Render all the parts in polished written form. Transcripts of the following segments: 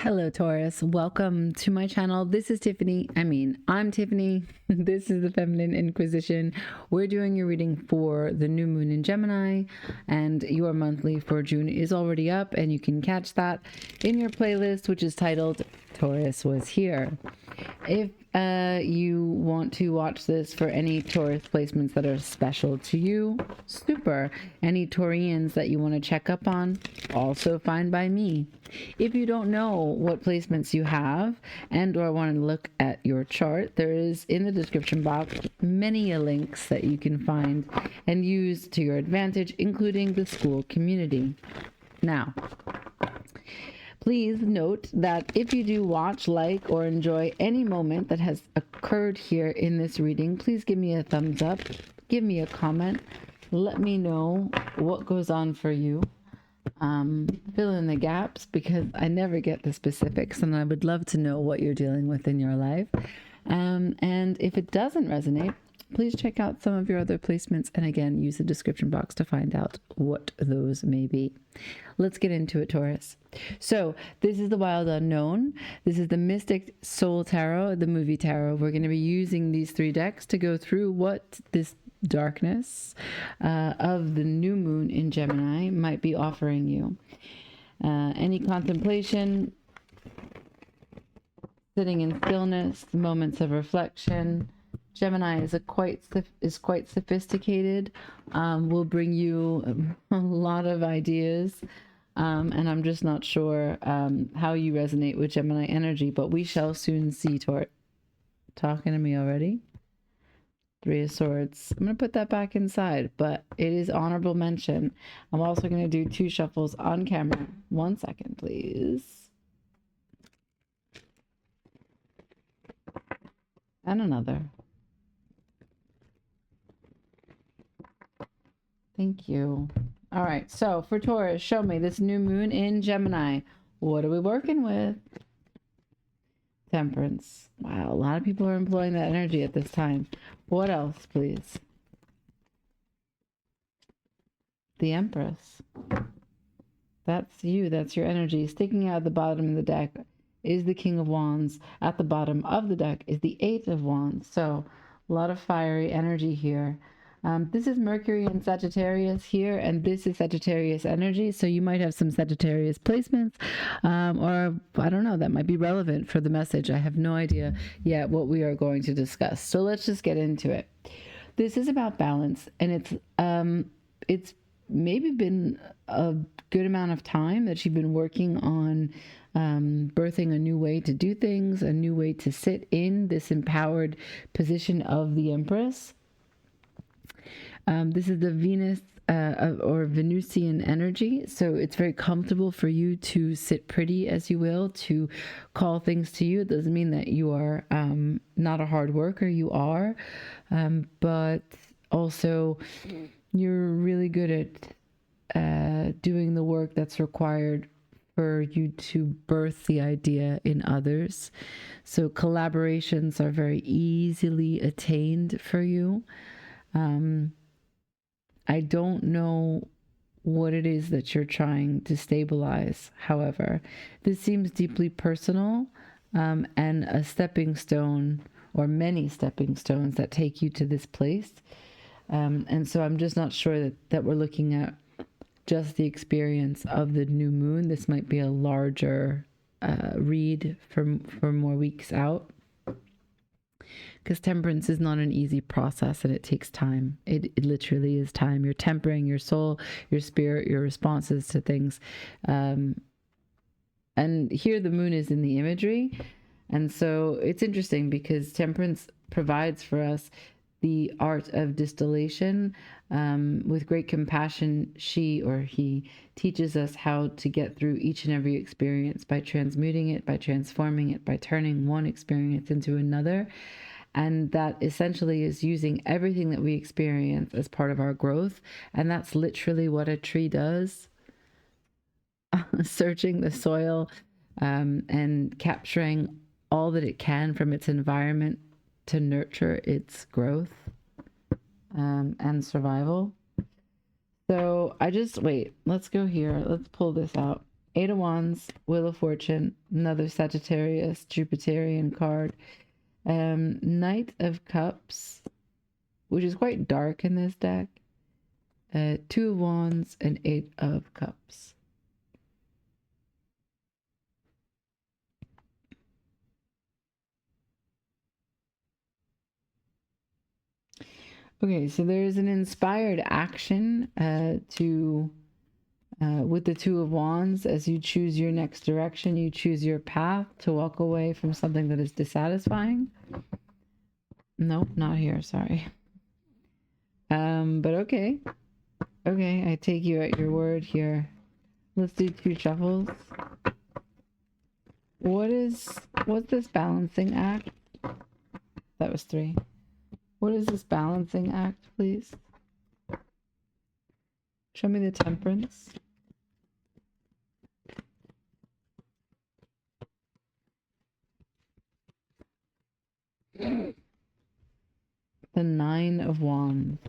Hello, Taurus. Welcome to my channel. This is Tiffany. I'm Tiffany. This is the Feminine Inquisition. We're doing your reading for the new moon in Gemini, and your monthly for June is already up, and you can catch that in your playlist, which is titled Taurus Was Here. If you want to watch this for any Taurus placements that are special to you, super. Any Taurians that you want to check up on, also fine by me. If you don't know what placements you have and or want to look at your chart, there is in the description box many links that you can find and use to your advantage, including the school community. Now, please note that if you do watch, like, or enjoy any moment that has occurred here in this reading, please give me a thumbs up, give me a comment, let me know what goes on for you. Fill in the gaps, because I never get the specifics and I would love to know what you're dealing with in your life. And if it doesn't resonate, please check out some of your other placements, and again, use the description box to find out what those may be. Let's get into it, Taurus. So this is the Wild Unknown. This is the Mystic Soul Tarot, the movie tarot. We're going to be using these three decks to go through what this darkness of the new moon in Gemini might be offering you. Any contemplation, sitting in stillness, moments of reflection. Gemini is quite sophisticated, will bring you a lot of ideas, and I'm just not sure how you resonate with Gemini energy, but we shall soon see. Talking to me already? Three of Swords. I'm going to put that back inside, but it is honorable mention. I'm also going to do 2 shuffles on camera. 1 second, please. And another. Thank you. All right, so for Taurus, show me this new moon in Gemini. What are we working with? Temperance. Wow, a lot of people are employing that energy at this time. What else, please? The Empress. That's you. That's your energy. Sticking out the bottom of the deck is the King of Wands. At the bottom of the deck is the 8 of Wands. So a lot of fiery energy here. This is Mercury in Sagittarius here, and this is Sagittarius energy. So you might have some Sagittarius placements, or I don't know, that might be relevant for the message. I have no idea yet what we are going to discuss. So let's just get into it. This is about balance, and it's maybe been a good amount of time that you've been working on birthing a new way to do things, a new way to sit in this empowered position of the Empress. This is the Venus or Venusian energy, so it's very comfortable for you to sit pretty, as you will, to call things to you. It doesn't mean that you are not a hard worker. You are, but also you're really good at doing the work that's required for you to birth the idea in others. So collaborations are very easily attained for you. I don't know what it is that you're trying to stabilize. However, this seems deeply personal, and a stepping stone, or many stepping stones that take you to this place. And so I'm just not sure that we're looking at just the experience of the new moon. This might be a larger read for more weeks out, because temperance is not an easy process, and it takes time. It literally is time. You're tempering your soul, your spirit, your responses to things. And here the moon is in the imagery. And so it's interesting because temperance provides for us the art of distillation. With great compassion, she or he teaches us how to get through each and every experience by transmuting it, by transforming it, by turning one experience into another. And that essentially is using everything that we experience as part of our growth. And that's literally what a tree does. Searching the soil and capturing all that it can from its environment to nurture its growth and survival. So let's go here. Let's pull this out. Eight of Wands, Wheel of Fortune, another Sagittarius, Jupiterian card. Knight of Cups, which is quite dark in this deck. Two of Wands and Eight of Cups. Okay, so there's an inspired action with the Two of Wands. As you choose your next direction, you choose your path to walk away from something that is dissatisfying. Nope, not here, sorry. But okay. Okay, I take you at your word here. Let's do 2 shuffles. What's this balancing act? That was 3. What is this balancing act, please? Show me the Temperance. The 9 of Wands.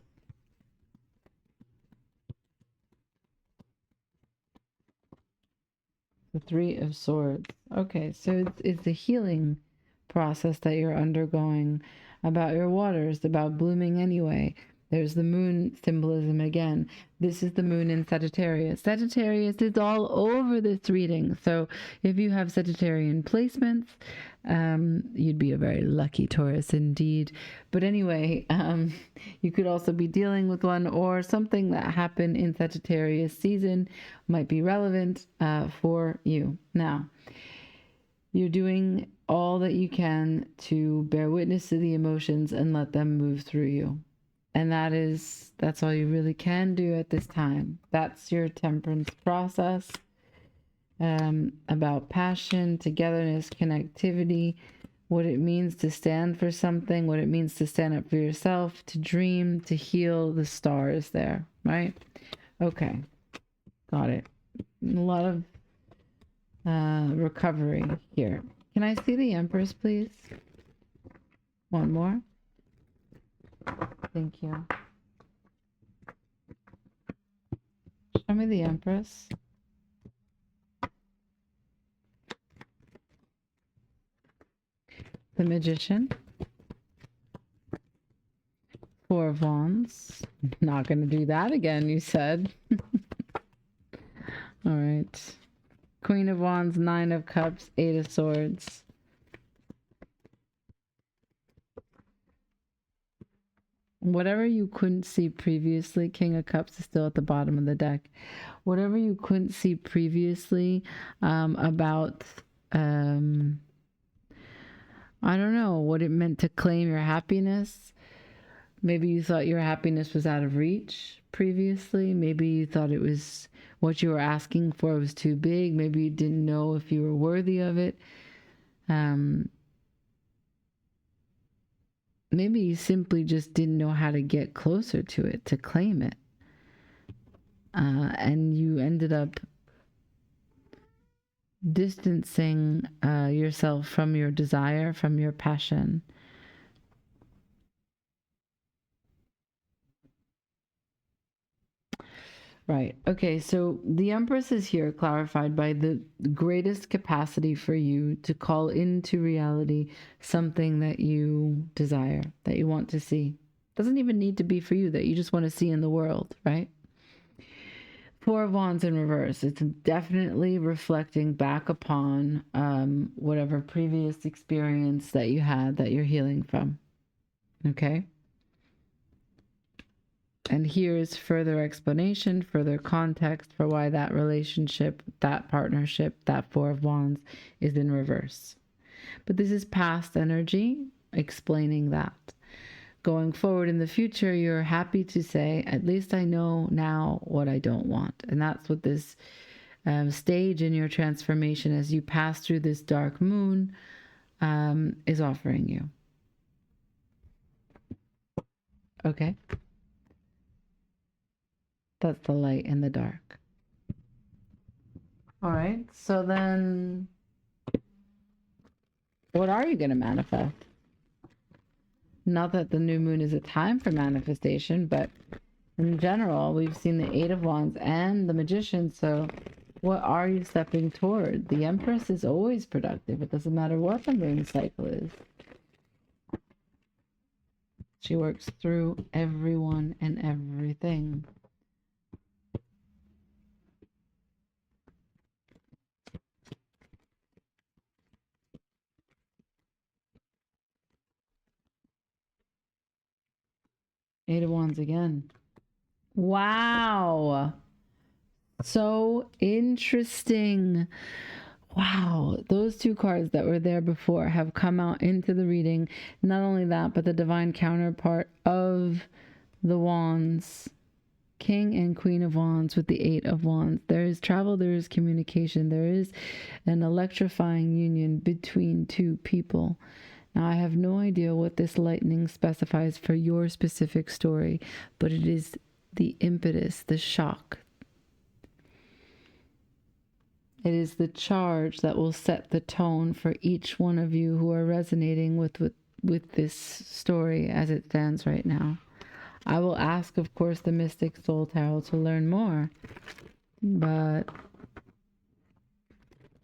The 3 of Swords. Okay, so it's the healing process that you're undergoing about your waters, about blooming anyway. There's the moon symbolism again. This is the moon in Sagittarius. Sagittarius is all over this reading. So if you have Sagittarian placements, you'd be a very lucky Taurus indeed. But anyway, you could also be dealing with one, or something that happened in Sagittarius season might be relevant for you. Now, you're doing all that you can to bear witness to the emotions and let them move through you. And that's all you really can do at this time. That's your Temperance process, about passion, togetherness, connectivity, what it means to stand for something, what it means to stand up for yourself, to dream, to heal. The stars there, right? Okay, got it. A lot of recovery here. Can I see the Empress, please? One more. Thank you. Show me the Empress. The Magician. 4 of Wands. Not going to do that again, you said. All right. Queen of Wands, 9 of Cups, 8 of Swords. Whatever you couldn't see previously, King of Cups is still at the bottom of the deck. Whatever you couldn't see previously about, I don't know, what it meant to claim your happiness. Maybe you thought your happiness was out of reach previously. Maybe you thought it was what you were asking for was too big. Maybe you didn't know if you were worthy of it. Maybe you simply just didn't know how to get closer to it, to claim it. And you ended up distancing yourself from your desire, from your passion. Right. Okay. So the Empress is here clarified by the greatest capacity for you to call into reality something that you desire, that you want to see. Doesn't even need to be for you, that you just want to see in the world, right? 4 of Wands in reverse. It's definitely reflecting back upon whatever previous experience that you had that you're healing from. Okay? And here's further explanation, further context for why that relationship, that partnership, that 4 of Wands is in reverse. But this is past energy explaining that. Going forward in the future, you're happy to say, at least I know now what I don't want. And that's what this stage in your transformation as you pass through this dark moon is offering you. Okay? That's the light and the dark. All right. So then what are you going to manifest? Not that the new moon is a time for manifestation, but in general, we've seen the 8 of Wands and the Magician. So What are you stepping toward? The Empress is always productive. It doesn't matter what the moon cycle is. She works through everyone and everything. Eight of Wands again. Wow. So interesting. Wow. Those two cards that were there before have come out into the reading. Not only that, but the divine counterpart of the Wands. King and Queen of Wands with the Eight of Wands. There is travel, there is communication, there is an electrifying union between two people. Now, I have no idea what this lightning specifies for your specific story, but it is the impetus, the shock. It is the charge that will set the tone for each one of you who are resonating with this story as it stands right now. I will ask, of course, the Mystic Soul Tarot to learn more, but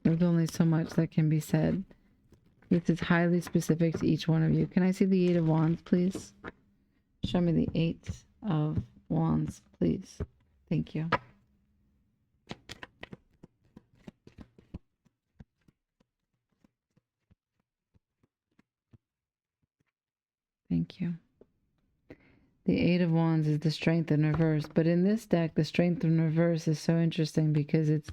there's only so much that can be said. This is highly specific to each one of you. Can I see the Eight of Wands, please? Show me the Eight of Wands, please. Thank you. Thank you. The Eight of Wands is the Strength in reverse. But in this deck, the Strength in reverse is so interesting because it's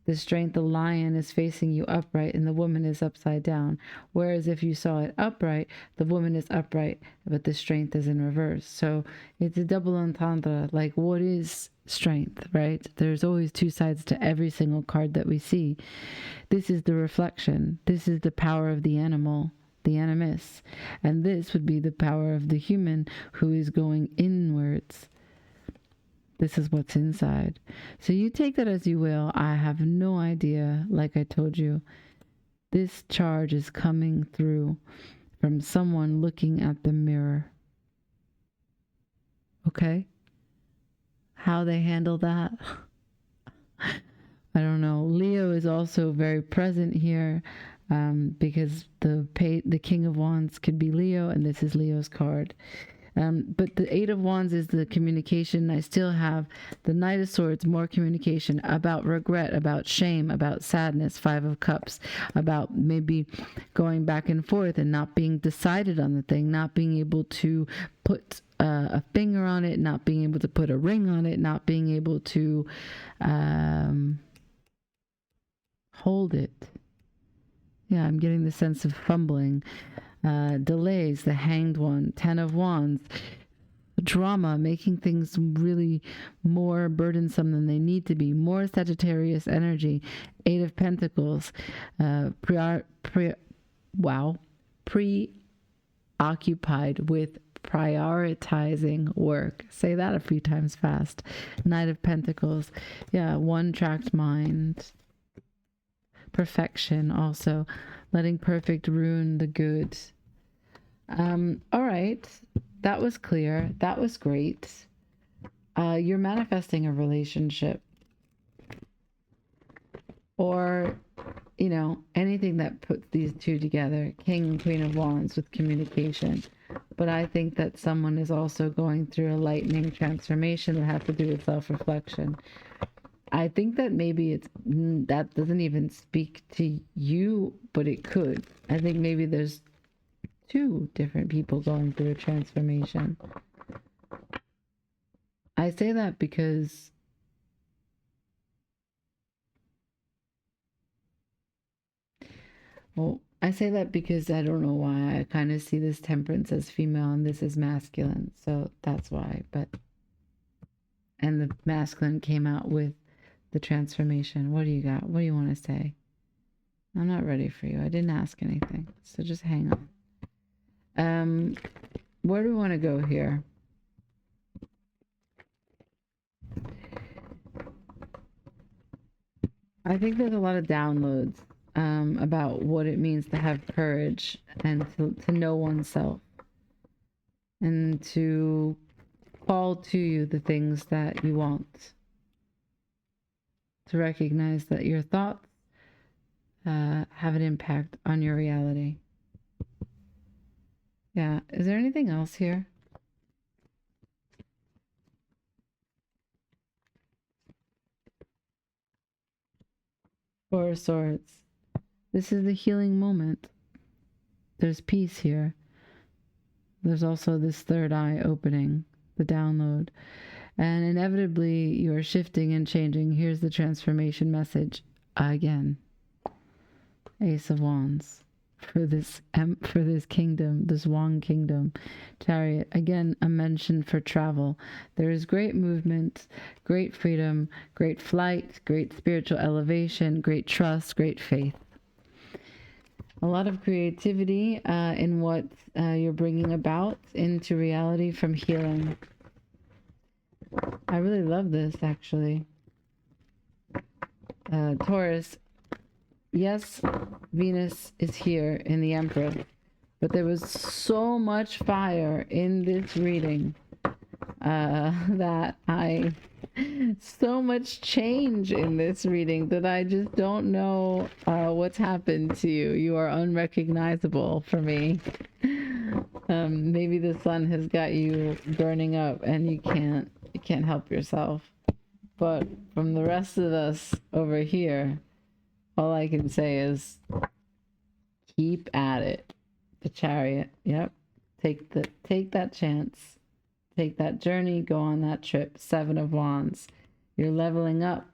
the Strength, the lion is facing you upright and the woman is upside down. Whereas if you saw it upright, the woman is upright, but the Strength is in reverse. So it's a double entendre. Like, what is strength, right? There's always two sides to every single card that we see. This is the reflection. This is the power of the animal, the animus. And this would be the power of the human who is going inwards. This is what's inside. So you take that as you will. I have no idea. Like I told you, this charge is coming through from someone looking at the mirror. Okay? How they handle that, I don't know. Leo is also very present here because the King of Wands could be Leo, and this is Leo's card. But the Eight of Wands is the communication. I still have the Knight of Swords, more communication about regret, about shame, about sadness, Five of Cups, about maybe going back and forth and not being decided on the thing, not being able to put a finger on it, not being able to put a ring on it, not being able to hold it. Yeah, I'm getting the sense of fumbling. Delays, the Hanged One, Ten of Wands, drama, making things really more burdensome than they need to be, more Sagittarius energy, Eight of Pentacles, preoccupied with prioritizing work. Say that a few times fast. Knight of Pentacles, yeah, one-tracked mind. Perfection also, letting perfect ruin the good. All right, that was clear. That was great. You're manifesting a relationship, or anything that puts these two together, King and Queen of Wands with communication. But I think that someone is also going through a lightning transformation that has to do with self-reflection. I think that maybe that doesn't even speak to you, but it could. I think maybe there's two different people going through a transformation. I say that because I don't know why. I kind of see this Temperance as female and this as masculine. So that's why. And the masculine came out with the transformation. What do you got? What do you want to say? I'm not ready for you. I didn't ask anything. So just hang on. Where do we want to go here? I think there's a lot of downloads about what it means to have courage and to know oneself and to call to you the things that you want. to recognize that your thoughts have an impact on your reality. Yeah. Is there anything else here? Four of Swords. This is the healing moment. There's peace here. There's also this third eye opening, the download. And inevitably, you are shifting and changing. Here's the transformation message again. Ace of Wands for this kingdom, this Wand kingdom. Chariot, again, a mention for travel. There is great movement, great freedom, great flight, great spiritual elevation, great trust, great faith. A lot of creativity in what you're bringing about into reality from healing. I really love this, actually. Taurus, yes, Venus is here in the Empress, but there was so much fire in this reading so much change in this reading that I just don't know what's happened to you. You are unrecognizable for me. Maybe the sun has got you burning up and you can't help yourself. But from the rest of us over here, all I can say is keep at it. The Chariot. Yep. Take that chance. Take that journey, go on that trip. Seven of Wands. You're leveling up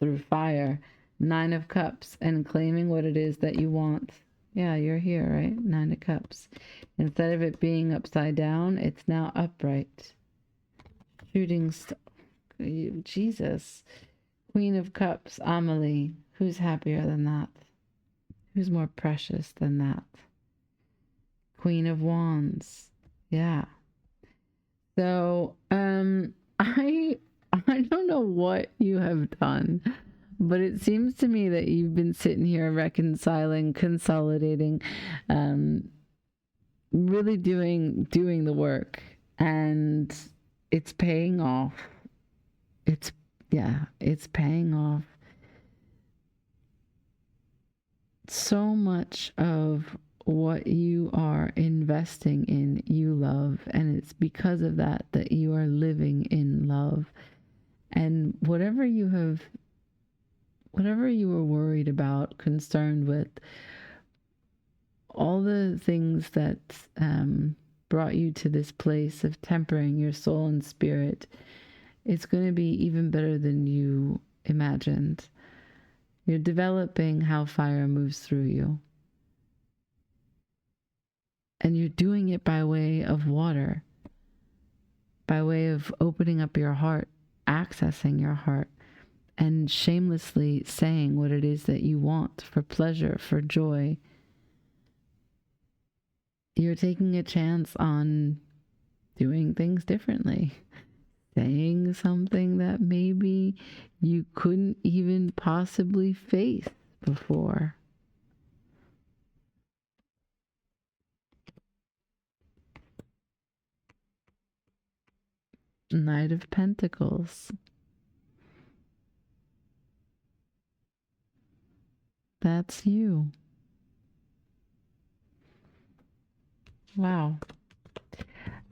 through fire. Nine of Cups and claiming what it is that you want. Yeah, you're here, right? Nine of Cups. Instead of it being upside down, it's now upright. Shooting star. Jesus. Queen of Cups, Amelie. Who's happier than that? Who's more precious than that? Queen of Wands. Yeah. So, I don't know what you have done, but it seems to me that you've been sitting here reconciling, consolidating, really doing the work, and it's paying off. It's paying off. So much of what you are investing in, you love, and it's because of that you are living in love. And whatever you were worried about, concerned with, all the things that brought you to this place of tempering your soul and spirit, it's going to be even better than you imagined. You're developing how fire moves through you. And you're doing it by way of water, by way of opening up your heart, accessing your heart, and shamelessly saying what it is that you want for pleasure, for joy. You're taking a chance on doing things differently, saying something that maybe you couldn't even possibly face before. Knight of Pentacles. That's you. Wow.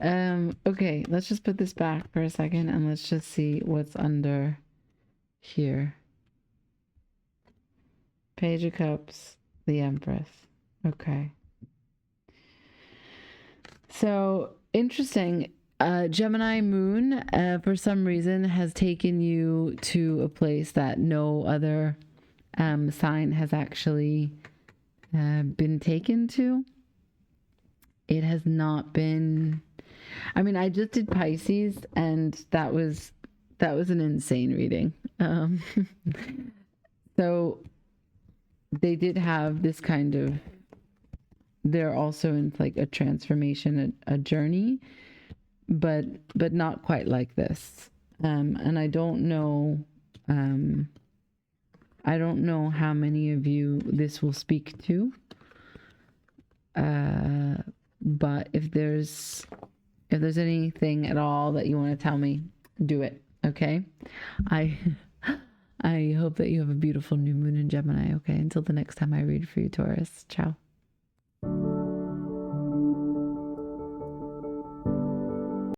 Okay, let's just put this back for a second and let's just see what's under here. Page of Cups, the Empress. Okay. So, interesting. Gemini moon, for some reason, has taken you to a place that no other sign has actually been taken to. It has not been. I mean, I just did Pisces, and that was an insane reading. So they did have this kind of. They're also in like a transformation, a journey, but not quite like this. And I don't know. I don't know how many of you this will speak to. But if there's anything at all that you want to tell me, do it. Okay. I I hope that you have a beautiful new moon in Gemini. Okay, until the next time I read for you, Taurus. Ciao.